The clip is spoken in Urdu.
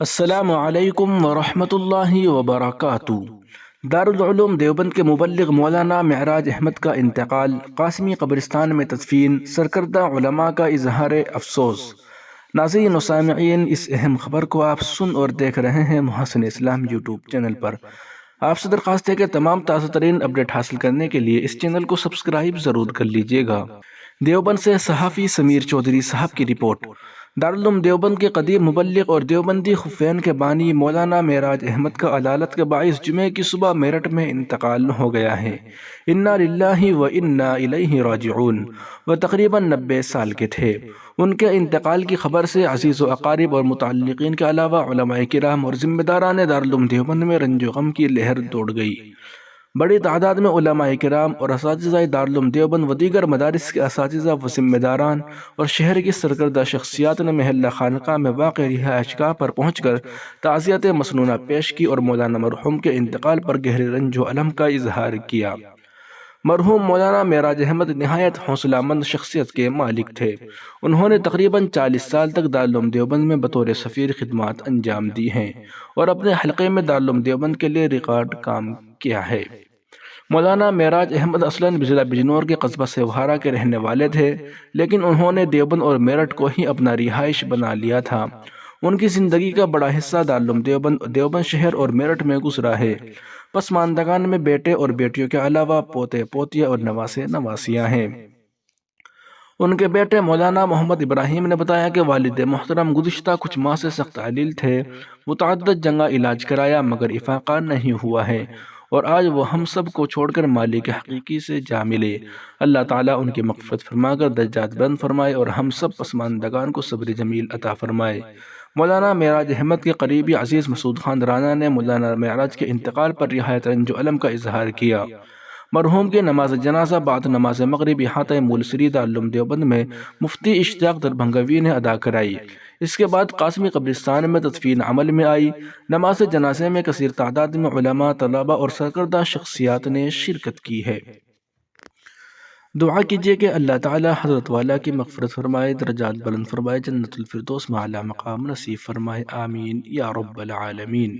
السلام علیکم ورحمۃ اللہ وبرکاتہ۔ دارالعلوم دیوبند کے مبلغ مولانا معراج احمد کا انتقال، قاسمی قبرستان میں تدفین، سرکردہ علماء کا اظہار افسوس۔ ناظرین و سامعین، اس اہم خبر کو آپ سن اور دیکھ رہے ہیں محسن اسلام یوٹیوب چینل پر۔ آپ سے درخواست ہے کہ تمام تازہ ترین اپڈیٹ حاصل کرنے کے لیے اس چینل کو سبسکرائب ضرور کر لیجیے گا۔ دیوبند سے صحافی سمیر چودھری صاحب کی رپورٹ۔ دارالعلوم دیوبند کے قدیم مبلغ اور دیوبندی خفین کے بانی مولانا معراج احمد کا عدالت کے باعث جمعے کی صبح میرٹھ میں انتقال ہو گیا ہے۔ انا للہ و انا الیہ راجعون۔ وہ تقریباً 90 سال کے تھے۔ ان کے انتقال کی خبر سے عزیز و اقارب اور متعلقین کے علاوہ علماء کرام اور ذمہ داران دارالعلوم دیوبند میں رنج و غم کی لہر دوڑ گئی۔ بڑی تعداد میں علماء کرام اور اساتذہ دارالعلوم دیوبند و دیگر مدارس کے اساتذہ و ذمہ داران اور شہر کی سرکردہ شخصیات نے محلہ خانقاہ میں واقع رہائش گاہ پر پہنچ کر تعزیت مسنونہ پیش کی اور مولانا مرحوم کے انتقال پر گہرے رنج و الم کا اظہار کیا۔ مرحوم مولانا معراج احمد نہایت حوصلہ مند شخصیت کے مالک تھے۔ انہوں نے تقریباً 40 سال تک دارالعلوم دیوبند میں بطور سفیر خدمات انجام دی ہیں اور اپنے حلقے میں دارالعلوم دیوبند کے لیے ریکارڈ کام کیا ہے۔ مولانا معراج احمد اصلاً ضلع بجنور کے قصبہ سیوہارا کے رہنے والے تھے، لیکن انہوں نے دیوبند اور میرٹھ کو ہی اپنا رہائش بنا لیا تھا۔ ان کی زندگی کا بڑا حصہ دارالعلوم دیوبند شہر اور میرٹھ میں گزرا ہے۔ پسماندگان میں بیٹے اور بیٹیوں کے علاوہ پوتے پوتیاں اور نواسے نواسیاں ہیں۔ ان کے بیٹے مولانا محمد ابراہیم نے بتایا کہ والد محترم گزشتہ کچھ ماہ سے سخت علیل تھے۔ متعدد جگہ علاج کرایا مگر افاقہ نہیں ہوا ہے، اور آج وہ ہم سب کو چھوڑ کر مالک حقیقی سے جا ملے۔ اللہ تعالیٰ ان کی مغفرت فرما کر درجات بلند فرمائے اور ہم سب پسماندگان کو صبر جمیل عطا فرمائے۔ مولانا معراج احمد کے قریبی عزیز مسعود خان رانا نے مولانا معراج کے انتقال پر نہایت رنج و الم کا اظہار کیا۔ مرحوم کی نماز جنازہ بعد نماز مغرب احاطہ مولسری دارالعلوم دیوبند میں مفتی اشتیاق دربھنگوی نے ادا کرائی۔ اس کے بعد قاسمی قبرستان میں تدفین عمل میں آئی۔ نماز جنازے میں کثیر تعداد میں علماء، طلباء اور سرکردہ شخصیات نے شرکت کی ہے۔ دعا کیجئے کہ اللہ تعالی حضرت والا کی مغفرت فرمائے، درجات بلند فرمائے، جنت الفردوس میں اعلیٰ مقام نصیب فرمائے، آمین یا رب العالمین۔